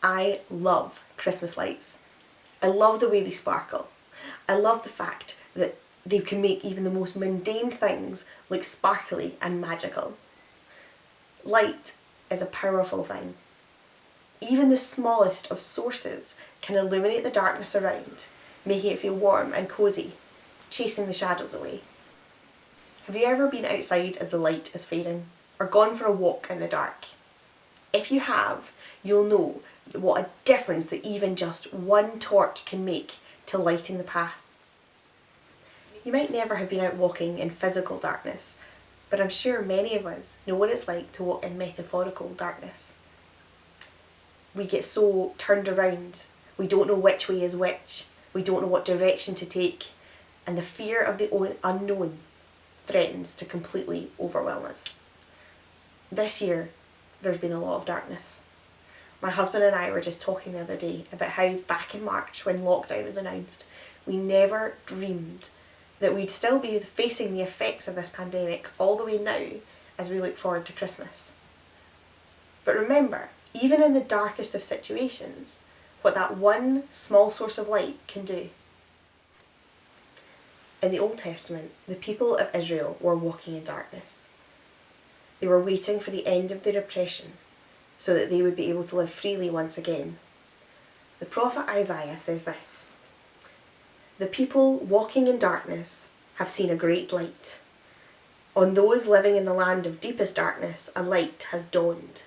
I love Christmas lights. I love the way they sparkle. I love the fact that they can make even the most mundane things look sparkly and magical. Light is a powerful thing. Even the smallest of sources can illuminate the darkness around, making it feel warm and cosy, chasing the shadows away. Have you ever been outside as the light is fading, or gone for a walk in the dark? If you have, you'll know what a difference that even just one torch can make to lighting the path. You might never have been out walking in physical darkness, but I'm sure many of us know what it's like to walk in metaphorical darkness. We get so turned around, we don't know which way is which, we don't know what direction to take, and the fear of the unknown threatens to completely overwhelm us. This year, there's been a lot of darkness. My husband and I were just talking the other day about how back in March, when lockdown was announced, we never dreamed that we'd still be facing the effects of this pandemic all the way now as we look forward to Christmas. But remember, even in the darkest of situations, what that one small source of light can do. In the Old Testament, the people of Israel were walking in darkness. They were waiting for the end of their oppression so that they would be able to live freely once again. The prophet Isaiah says this: "The people walking in darkness have seen a great light. On those living in the land of deepest darkness, a light has dawned.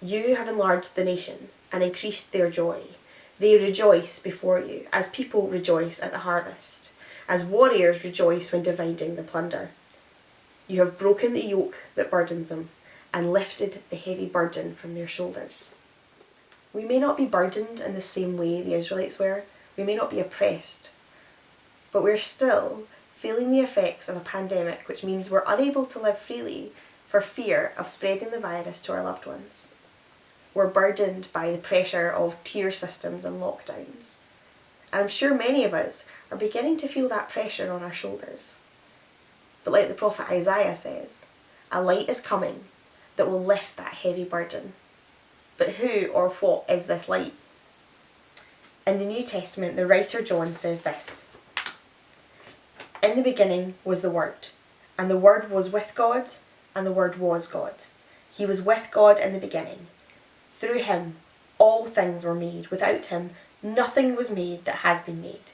You have enlarged the nation and increased their joy. They rejoice before you, as people rejoice at the harvest, as warriors rejoice when dividing the plunder. You have broken the yoke that burdens them and lifted the heavy burden from their shoulders." We may not be burdened in the same way the Israelites were, we may not be oppressed, but we're still feeling the effects of a pandemic, which means we're unable to live freely for fear of spreading the virus to our loved ones. We're burdened by the pressure of tier systems and lockdowns. And I'm sure many of us are beginning to feel that pressure on our shoulders. But like the prophet Isaiah says, a light is coming that will lift that heavy burden. But who or what is this light? In the New Testament, the writer John says this: "In the beginning was the Word, and the Word was with God, and the Word was God. He was with God in the beginning. Through him all things were made. Without him nothing was made that has been made.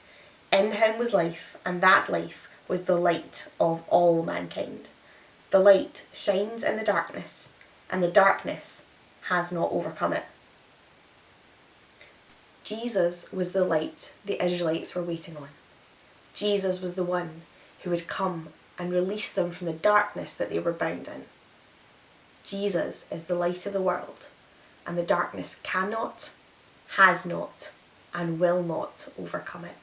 In him was life, and that life was the light of all mankind. The light shines in the darkness, and the darkness has not overcome it." Jesus was the light the Israelites were waiting on. Jesus was the one who would come and release them from the darkness that they were bound in. Jesus is the light of the world, and the darkness cannot, has not, and will not overcome it.